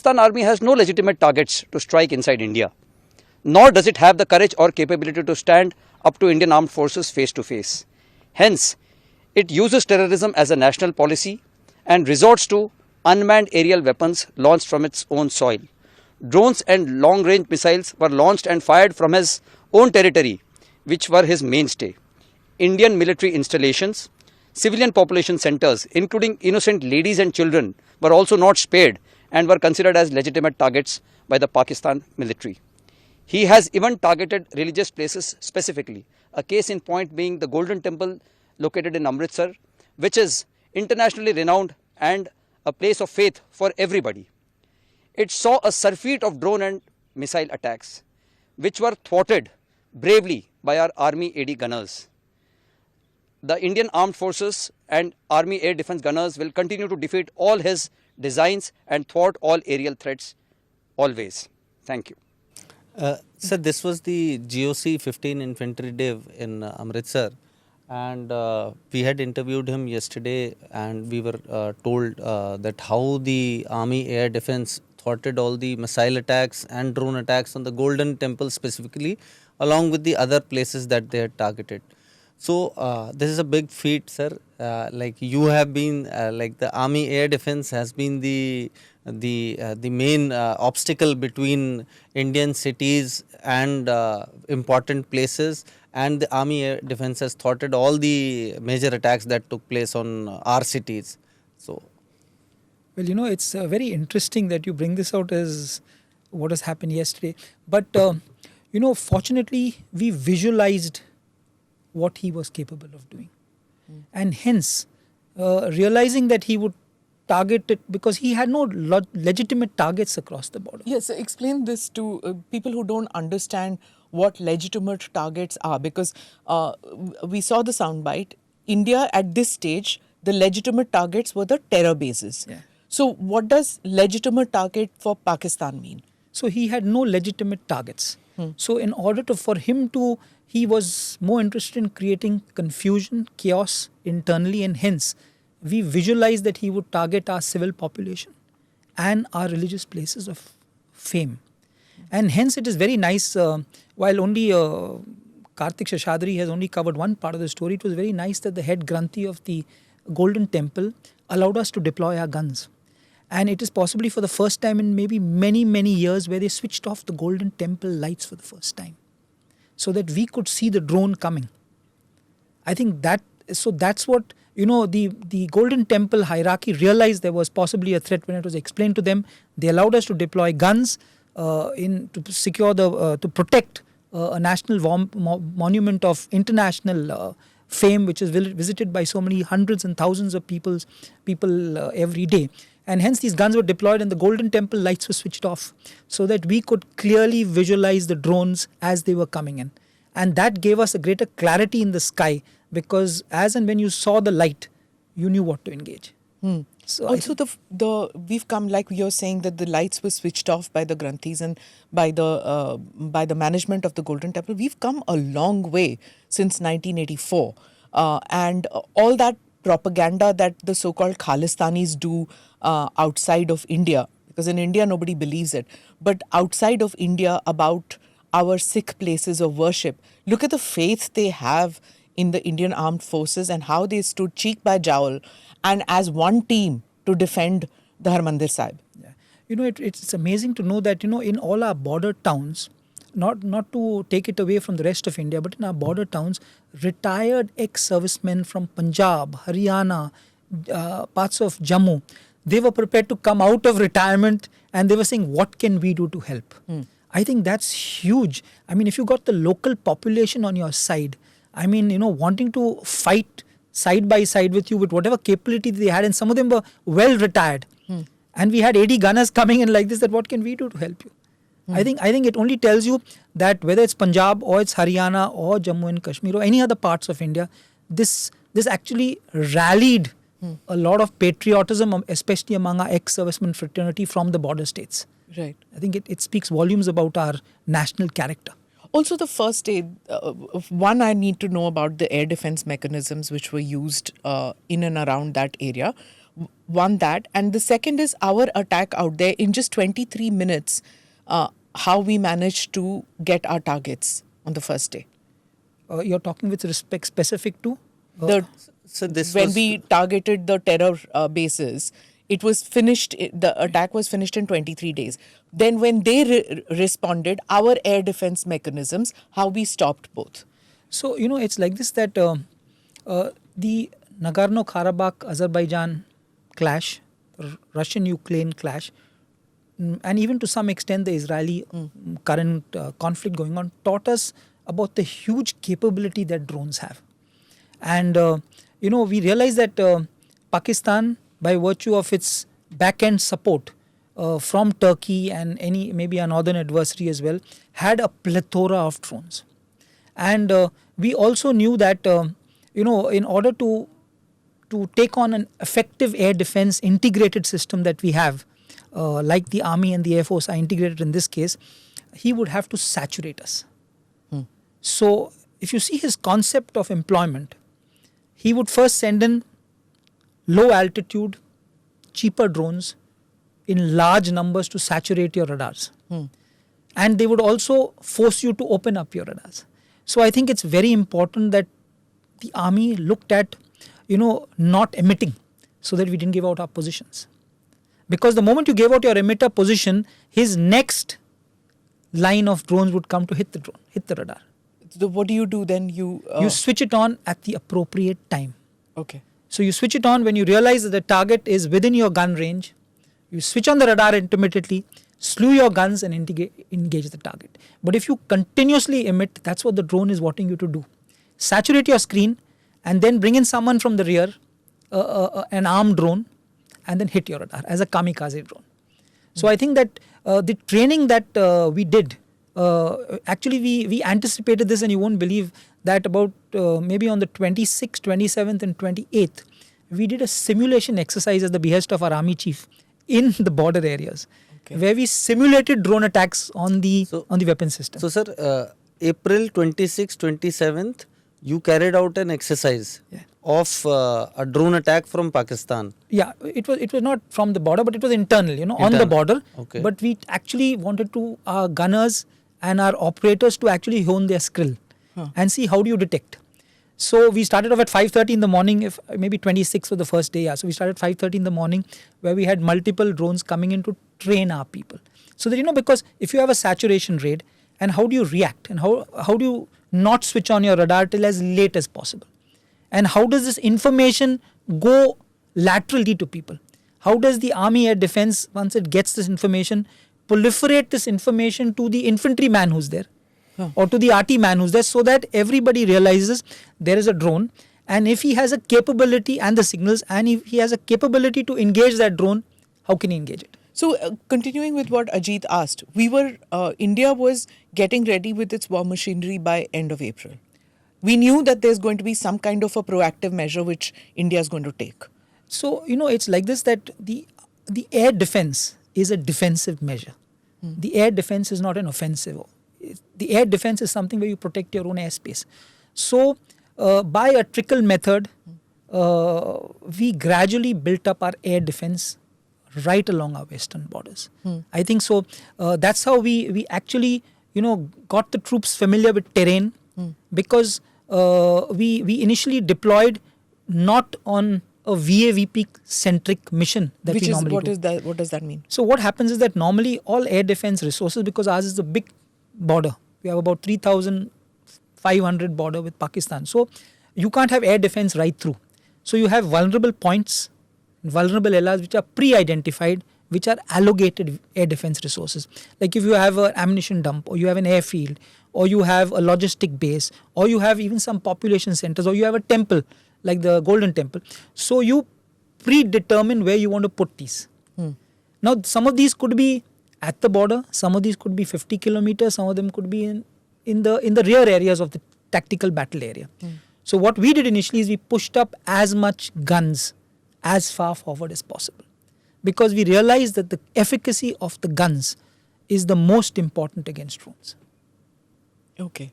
Pakistan Army has no legitimate targets to strike inside India, nor does it have the courage or capability to stand up to Indian armed forces face to face. Hence, it uses terrorism as a national policy and resorts to unmanned aerial weapons launched from its own soil. Drones and long-range missiles were launched and fired from his own territory, which were his mainstay. Indian military installations, civilian population centers, including innocent ladies and children, were also not spared and were considered as legitimate targets by the Pakistan military. He has even targeted religious places specifically, a case in point being the Golden Temple located in Amritsar, which is internationally renowned and a place of faith for everybody. It saw a surfeit of drone and missile attacks, which were thwarted bravely by our Army AD gunners. The Indian Armed Forces and Army Air Defence gunners will continue to defeat all his designs and thwart all aerial threats always. Thank you. Sir, this was the GOC 15 Infantry Div in Amritsar, and we had interviewed him yesterday, and we were told that how the Army Air Defence thwarted all the missile attacks and drone attacks on the Golden Temple specifically, along with the other places that they had targeted. So this is a big feat, sir. Like you have been, like the Army Air Defence has been the main obstacle between Indian cities and important places, and the Army Air Defence has thwarted all the major attacks that took place on our cities. So, well, it's very interesting that you bring this out as what has happened yesterday. But fortunately, we visualized what he was capable of doing, and hence realizing that he would target it because he had no legitimate targets across the border. Yes, explain this to people who don't understand what legitimate targets are, because we saw the soundbite. India at this stage, the legitimate targets were the terror bases. Yeah. So what does legitimate target for Pakistan mean? So he had no legitimate targets. So in order for him to, he was more interested in creating confusion, chaos internally, and hence we visualized that he would target our civil population and our religious places of fame. And hence it is very nice, while only Karthik Shashadri has only covered one part of the story, it was very nice that the head Granthi of the Golden Temple allowed us to deploy our guns. And it is possibly for the first time in maybe many, many years where they switched off the Golden Temple lights for the first time, so that we could see the drone coming. I think that's what, the Golden Temple hierarchy realized there was possibly a threat when it was explained to them. They allowed us to deploy guns to secure to protect a national monument of international fame, which is visited by so many hundreds and thousands of people every day. And hence these guns were deployed and the Golden Temple lights were switched off so that we could clearly visualize the drones as they were coming in. And that gave us a greater clarity in the sky, because as and when you saw the light, you knew what to engage. So also we've come, like you're saying, that the lights were switched off by the Granthis and by the management of the Golden Temple. We've come a long way since 1984, and all that propaganda that the so-called Khalistanis do outside of India, because in India nobody believes it, but outside of India about our Sikh places of worship. Look at the faith they have in the Indian Armed Forces and how they stood cheek by jowl and as one team to defend the Harmandir Sahib. Yeah. It's amazing to know that, in all our border towns, not to take it away from the rest of India, but in our border towns, retired ex-servicemen from Punjab, Haryana, parts of Jammu, they were prepared to come out of retirement and they were saying, what can we do to help? I think that's huge. I mean, if you got the local population on your side, I mean, wanting to fight side by side with you with whatever capability they had, and some of them were well retired. And we had 80 gunners coming in like this, that what can we do to help you? I think it only tells you that whether it's Punjab or it's Haryana or Jammu and Kashmir or any other parts of India, this actually rallied a lot of patriotism, especially among our ex-servicemen fraternity from the border states. Right. I think it speaks volumes about our national character. Also, the first aid, one, I need to know about the air defense mechanisms which were used in and around that area. One, that. And the second is our attack out there in just 23 minutes, how we managed to get our targets on the first day. You're talking with respect specific to? So this When was, we targeted the terror bases, it was finished, the attack was finished in 23 days. Then when they responded, our air defense mechanisms, how we stopped both. So, it's like this, that the Nagorno-Karabakh Azerbaijan clash, Russian-Ukraine clash, and even to some extent the Israeli current conflict going on, taught us about the huge capability that drones have. And, we realized that Pakistan, by virtue of its back-end support from Turkey and maybe a northern adversary as well, had a plethora of drones. And we also knew that, in order to take on an effective air defense integrated system that we have, like the Army and the Air Force are integrated in this case, he would have to saturate us. So if you see his concept of employment, he would first send in low altitude, cheaper drones in large numbers to saturate your radars. And they would also force you to open up your radars. So I think it's very important that the army looked at, not emitting, so that we didn't give out our positions. Because the moment you gave out your emitter position, his next line of drones would come to hit the radar. So what do you do then? You switch it on at the appropriate time. Okay. So you switch it on when you realize that the target is within your gun range. You switch on the radar intermittently, slew your guns and engage the target. But if you continuously emit, that's what the drone is wanting you to do. Saturate your screen and then bring in someone from the rear, an armed drone, and then hit your radar as a kamikaze drone. So I think that the training that we did, actually we anticipated this, and you won't believe that about maybe on the 26th, 27th and 28th, we did a simulation exercise at the behest of our army chief in the border areas, where we simulated drone attacks on the weapon system. So sir, April 26th, 27th, you carried out an exercise of a drone attack from Pakistan. Yeah, it was not from the border, but it was internal, on the border. Okay. But we actually wanted our gunners and our operators to actually hone their skill and see how do you detect. So we started off at 5:30 in the morning, if maybe 26 was the first day. So we started 5:30 in the morning, where we had multiple drones coming in to train our people. So that, because if you have a saturation raid, and how do you react, and how do you not switch on your radar till as late as possible? And how does this information go laterally to people? How does the Army Air Defense, once it gets this information, proliferate this information to the infantryman who's there, or to the RT man who's there, so that everybody realizes there is a drone, and if he has a capability and the signals, and if he has a capability to engage that drone, how can he engage it? So continuing with what Ajit asked, India was getting ready with its war machinery by end of April. We knew that there's going to be some kind of a proactive measure which India is going to take. So, it's like this, that the air defense is a defensive measure. The air defense is not an offensive. The air defense is something where you protect your own airspace. So, by a trickle method, we gradually built up our air defense right along our western borders. I think so. That's how we actually, got the troops familiar with terrain, because we initially deployed not on a VAVP centric mission that we normally do. What does that mean? So what happens is that normally all air defense resources, because ours is a big border, we have about 3,500 border with Pakistan. So you can't have air defense right through. So you have vulnerable points, vulnerable areas which are pre-identified, which are allocated air defense resources. Like if you have an ammunition dump, or you have an airfield, or you have a logistic base, or you have even some population centers, or you have a temple like the Golden Temple. So you predetermine where you want to put these. Now some of these could be at the border, some of these could be 50 kilometers, some of them could be in the rear areas of the tactical battle area. So what we did initially is we pushed up as much guns as far forward as possible, because we realized that the efficacy of the guns is the most important against drones. Okay.